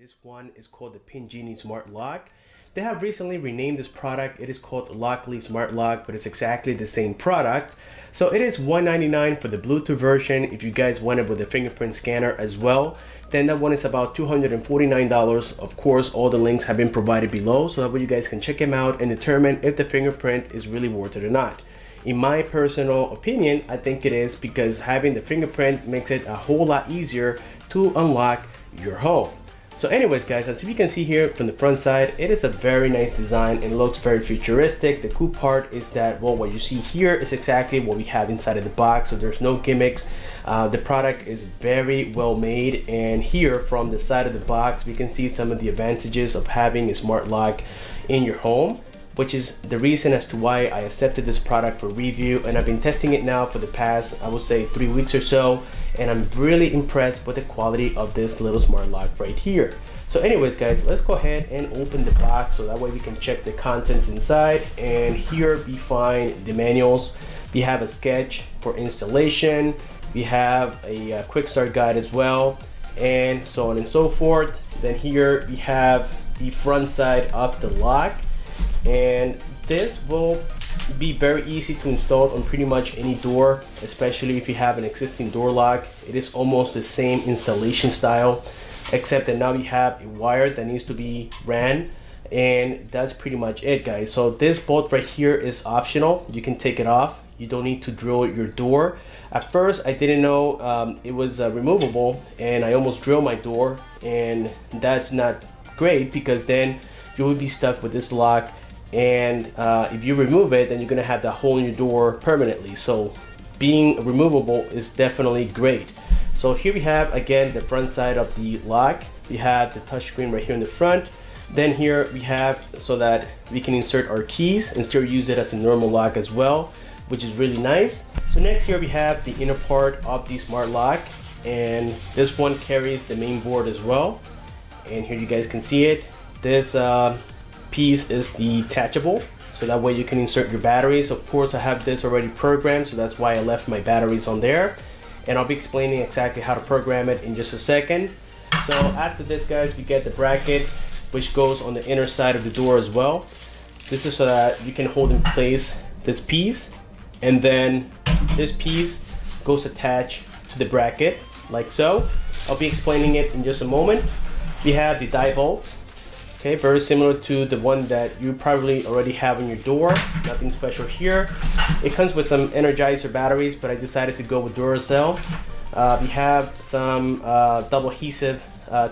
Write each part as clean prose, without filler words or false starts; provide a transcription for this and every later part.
This one is called the Genie Smart Lock. They have recently renamed this product. It is called Genie Smart Lock, but it's exactly the same product. So it is $199 for the Bluetooth version. If you guys want it with a fingerprint scanner as well, then that one is about $249. Of course, all the links have been provided below, so that way you guys can check them out and determine if the fingerprint is really worth it or not. In my personal opinion, I think it is, because having the fingerprint makes it a whole lot easier to unlock your home. So anyways guys, as you can see here from the front side, it is a very nice design and looks very futuristic. The cool part is that, well, what you see here is exactly what we have inside of the box, so there's no gimmicks. The product is very well made, and here from the side of the box we can see some of the advantages of having a smart lock in your home, which is the reason as to why I accepted this product for review, and I've been testing it now for the past, I would say, 3 weeks or so, and I'm really impressed with the quality of this little smart lock right here. So anyways guys, let's go ahead and open the box so that way we can check the contents inside. And here we find the manuals. We have a sketch for installation, we have a quick start guide as well, and so on and so forth. Then here we have the front side of the lock, and this will be very easy to install on pretty much any door, especially if you have an existing door lock. It is almost the same installation style, except that now we have a wire that needs to be ran, and that's pretty much it guys. So this bolt right here is optional. You can take it off. You don't need to drill your door. At first I didn't know it was removable, and I almost drilled my door, and that's not great because then you will be stuck with this lock, and if you remove it, then you're gonna have that hole in your door permanently. So being removable is definitely great. So here we have again the front side of the lock. We have the touchscreen right here in the front. Then here we have so that we can insert our keys and still use it as a normal lock as well, which is really nice. So next here we have the inner part of the smart lock, and this one carries the main board as well. And here you guys can see it. This piece is detachable, so that way you can insert your batteries. Of course I have this already programmed, so that's why I left my batteries on there, and I'll be explaining exactly how to program it in just a second. So after this guys, we get the bracket, which goes on the inner side of the door as well. This is so that you can hold in place this piece, and then this piece goes attached to the bracket like so. I'll be explaining it in just a moment. We have the die bolt. Okay, very similar to the one that you probably already have on your door. Nothing special here. It comes with some Energizer batteries, but I decided to go with Duracell. We have some double adhesive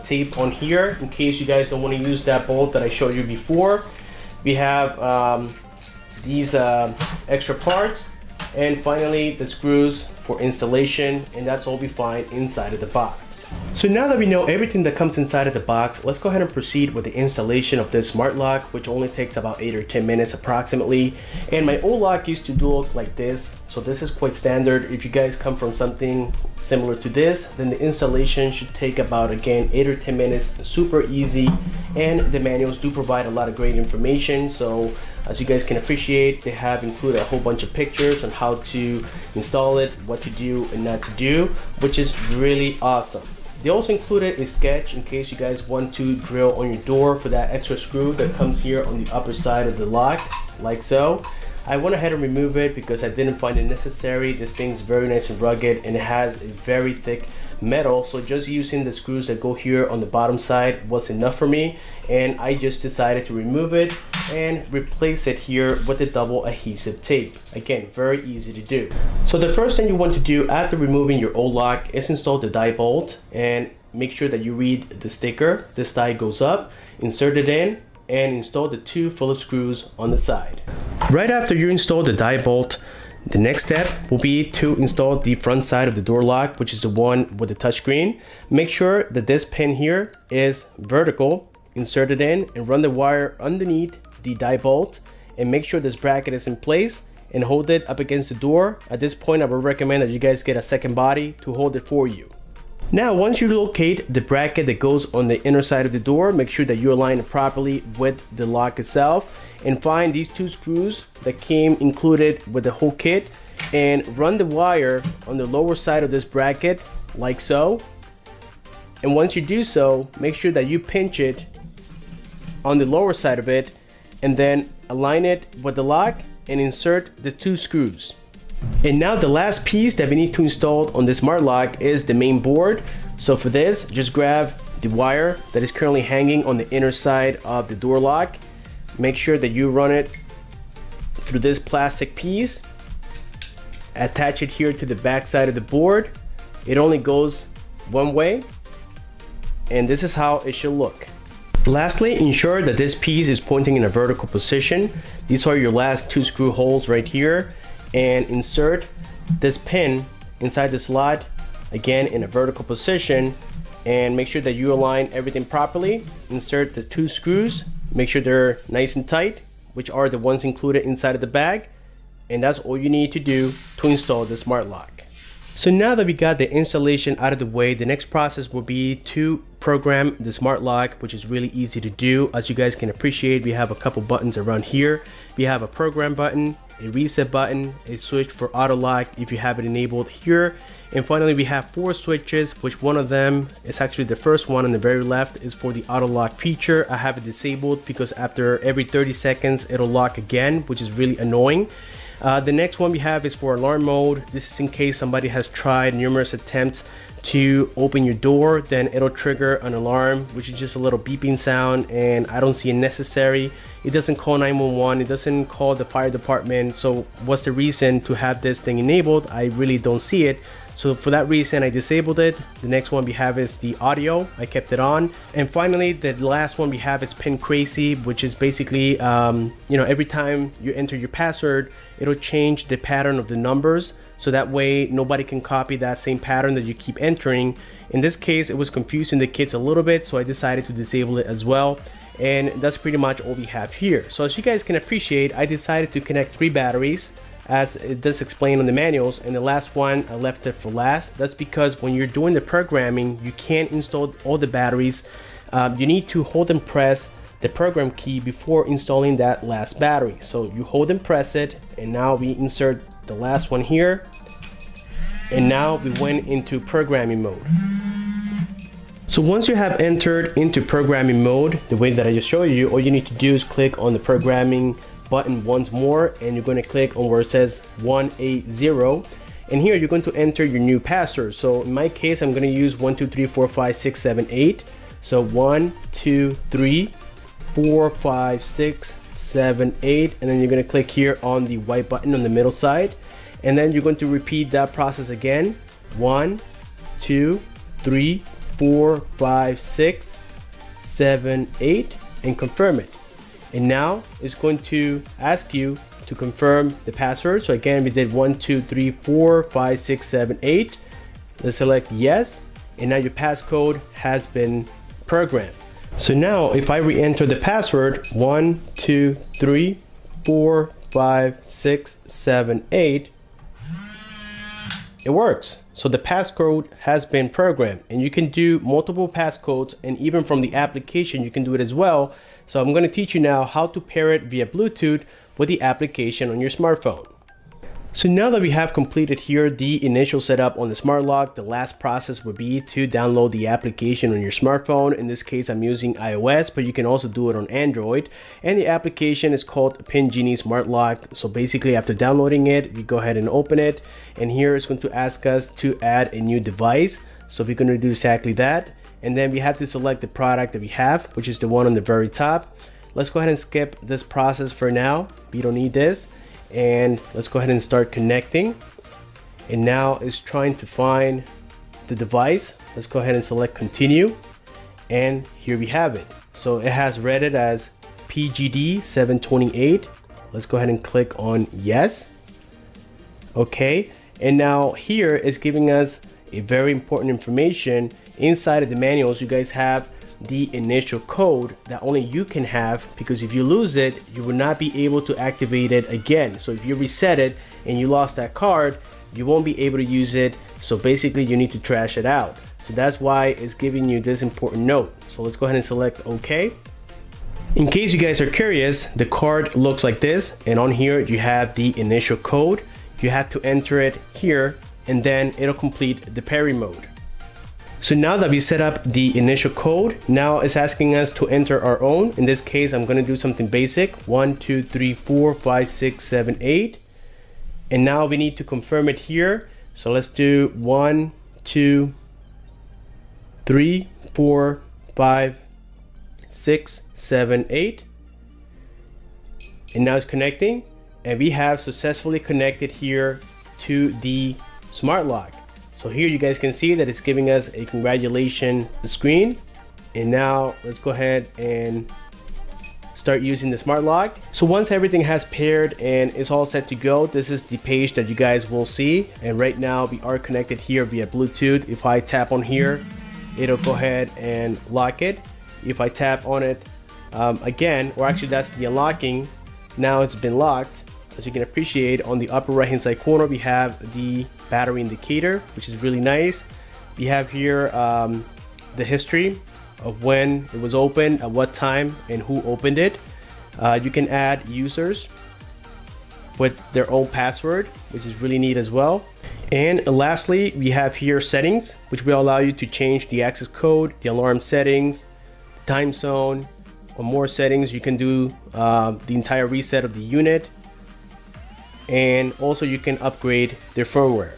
tape on here in case you guys don't want to use that bolt that I showed you before. We have these extra parts, and finally the screws for installation, and that's all we find inside of the box. So now that we know everything that comes inside of the box, let's go ahead and proceed with the installation of this smart lock, which only takes about 8 or 10 minutes approximately. And my old lock used to look like this, so this is quite standard. If you guys come from something similar to this, then the installation should take about, again, 8 or 10 minutes, super easy. And the manuals do provide a lot of great information, so as you guys can appreciate, they have included a whole bunch of pictures on how to install it, what to do and not to do, which is really awesome. They also included a sketch in case you guys want to drill on your door for that extra screw that comes here on the upper side of the lock, like so. I went ahead and removed it because I didn't find it necessary. This thing's very nice and rugged, and it has a very thick metal, so just using the screws that go here on the bottom side was enough for me, and I just decided to remove it and replace it here with the double adhesive tape. Again, very easy to do. So the first thing you want to do after removing your old lock is install the die bolt, and make sure that you read the sticker. This die goes up, insert it in, and install the 2 Phillips screws on the side. Right after you install the die bolt, the next step will be to install the front side of the door lock, which is the one with the touchscreen. Make sure that this pin here is vertical, insert it in, and run the wire underneath the die bolt, and make sure this bracket is in place and hold it up against the door. At this point, I would recommend that you guys get a second body to hold it for you. Now, once you locate the bracket that goes on the inner side of the door, make sure that you align it properly with the lock itself, and find these 2 screws that came included with the whole kit, and run the wire on the lower side of this bracket like so, And once you do so, make sure that you pinch it on the lower side of it and then align it with the lock and insert the 2 screws. And now the last piece that we need to install on the smart lock is the main board. So for this, just grab the wire that is currently hanging on the inner side of the door lock. Make sure that you run it through this plastic piece. Attach it here to the back side of the board. It only goes one way, and this is how it should look. Lastly, ensure that this piece is pointing in a vertical position. These are your last 2 screw holes right here, and insert this pin inside the slot again in a vertical position, and make sure that you align everything properly. Insert the 2 screws, make sure they're nice and tight, which are the ones included inside of the bag, and that's all you need to do to install the smart lock. So now that we got the installation out of the way, the next process will be to program the smart lock, which is really easy to do. As you guys can appreciate, we have a couple buttons around here. We have a program button, a reset button, a switch for auto lock if you have it enabled here, and finally we have 4 switches, which one of them is actually the first one on the very left is for the auto lock feature. I have it disabled because after every 30 seconds it'll lock again, which is really annoying. The next one we have is for alarm mode. This is in case somebody has tried numerous attempts to open your door, then it'll trigger an alarm, which is just a little beeping sound, and I don't see it necessary. It doesn't call 911, it doesn't call the fire department. So what's the reason to have this thing enabled? I really don't see it. So for that reason, I disabled it. The next one we have is the audio. I kept it on. And finally, the last one we have is pin crazy, which is basically, every time you enter your password, it'll change the pattern of the numbers. So that way nobody can copy that same pattern that you keep entering. In this case, it was confusing the kids a little bit, so I decided to disable it as well. And that's pretty much all we have here. So as you guys can appreciate, I decided to connect 3 batteries, as it does explain on the manuals, and the last one I left it for last. That's because when you're doing the programming, you can't install all the batteries. You need to hold and press the program key before installing that last battery. So you hold and press it, and now we insert the last one here, and now we went into programming mode. So once you have entered into programming mode, the way that I just showed you, all you need to do is click on the programming button once more, and you're going to click on where it says 180, and here you're going to enter your new password. So in my case, I'm going to use 1 2 3 4 5 6 7 8. So 1 2 3 4 5 6 7 8, and then you're going to click here on the white button on the middle side, and then you're going to repeat that process again. 1 2 3 4 5 6 7 8, and confirm it. And now it's going to ask you to confirm the password. So again, we did 1 2 3 4 5 6 7 8. Let's select yes, and now your passcode has been programmed. So now if I re-enter the password 1 2 3 4 5 6 7 8, it works. So the passcode has been programmed, and you can do multiple passcodes, and even from the application you can do it as well. So I'm going to teach you now how to pair it via Bluetooth with the application on your smartphone. So now that we have completed here the initial setup on the smart lock, the last process would be to download the application on your smartphone. In this case, I'm using iOS, but you can also do it on Android. And the application is called Genie Smart Lock. So basically, after downloading it, we go ahead and open it. And here it's going to ask us to add a new device. So we're going to do exactly that. And then we have to select the product that we have, which is the one on the very top. Let's go ahead and skip this process for now. We don't need this. And let's go ahead and start connecting. And now it's trying to find the device. Let's go ahead and select continue. And here we have it. So it has read it as PGD728. Let's go ahead and click on yes. Okay. And now here is giving us a very important information. Inside of the manuals, you guys have the initial code that only you can have, because if you lose it, you will not be able to activate it again. So if you reset it and you lost that card, you won't be able to use it. So basically you need to trash it out. So that's why it's giving you this important note. So let's go ahead and select OK. In case you guys are curious, the card looks like this, and on here you have the initial code. You have to enter it here, and then it'll complete the pairing mode. So now that we set up the initial code, now it's asking us to enter our own. In this case, I'm going to do something basic. 1 2 3 4 5 6 7 8. And now we need to confirm it here. So let's do 1 2 3 4 5 6 7 8. And now it's connecting, and we have successfully connected here to the Smart Lock. So here you guys can see that it's giving us a congratulations screen. And now let's go ahead and start using the Smart Lock. So once everything has paired and it's all set to go, this is the page that you guys will see. And right now we are connected here via Bluetooth. If I tap on here, it'll go ahead and lock it. If I tap on it again, or actually that's the unlocking, now it's been locked. As you can appreciate, on the upper right hand side corner we have the battery indicator, which is really nice. We have here the history of when it was opened, at what time, and who opened it. You can add users with their own password, which is really neat as well. And lastly, we have here settings, which will allow you to change the access code, the alarm settings, time zone, or more settings. You can do the entire reset of the unit, and also you can upgrade their firmware.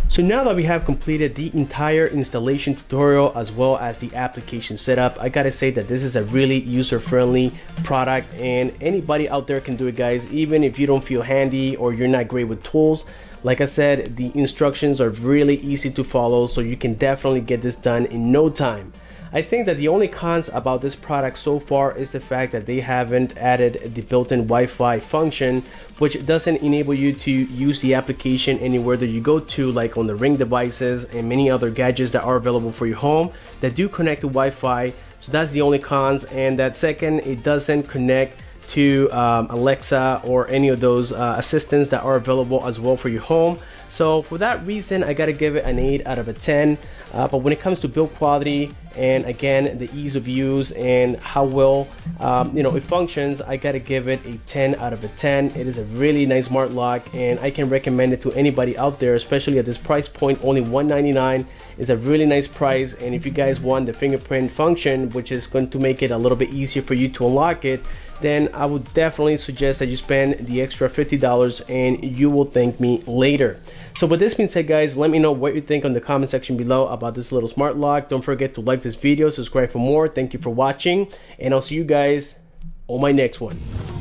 So now that we have completed the entire installation tutorial as well as the application setup, I gotta say that this is a really user-friendly product, and anybody out there can do it, guys. Even if you don't feel handy or you're not great with tools, like I said, the instructions are really easy to follow, so you can definitely get this done in no time. I think that the only cons about this product so far is the fact that they haven't added the built-in Wi-Fi function, which doesn't enable you to use the application anywhere that you go to, like on the Ring devices and many other gadgets that are available for your home that do connect to Wi-Fi. So that's the only cons. And that second, it doesn't connect to Alexa or any of those assistants that are available as well for your home. So for that reason, I gotta give it an 8 out of a 10. But when it comes to build quality and again the ease of use and how well it functions, I gotta give it a 10 out of a 10. It is a really nice smart lock, and I can recommend it to anybody out there, especially at this price point. Only $199 is a really nice price. And if you guys want the fingerprint function, which is going to make it a little bit easier for you to unlock it, then I would definitely suggest that you spend the extra $50 and you will thank me later. So with this being said, guys, let me know what you think on the comment section below about this little smart lock. Don't forget to like this video, subscribe for more. Thank you for watching, and I'll see you guys on my next one.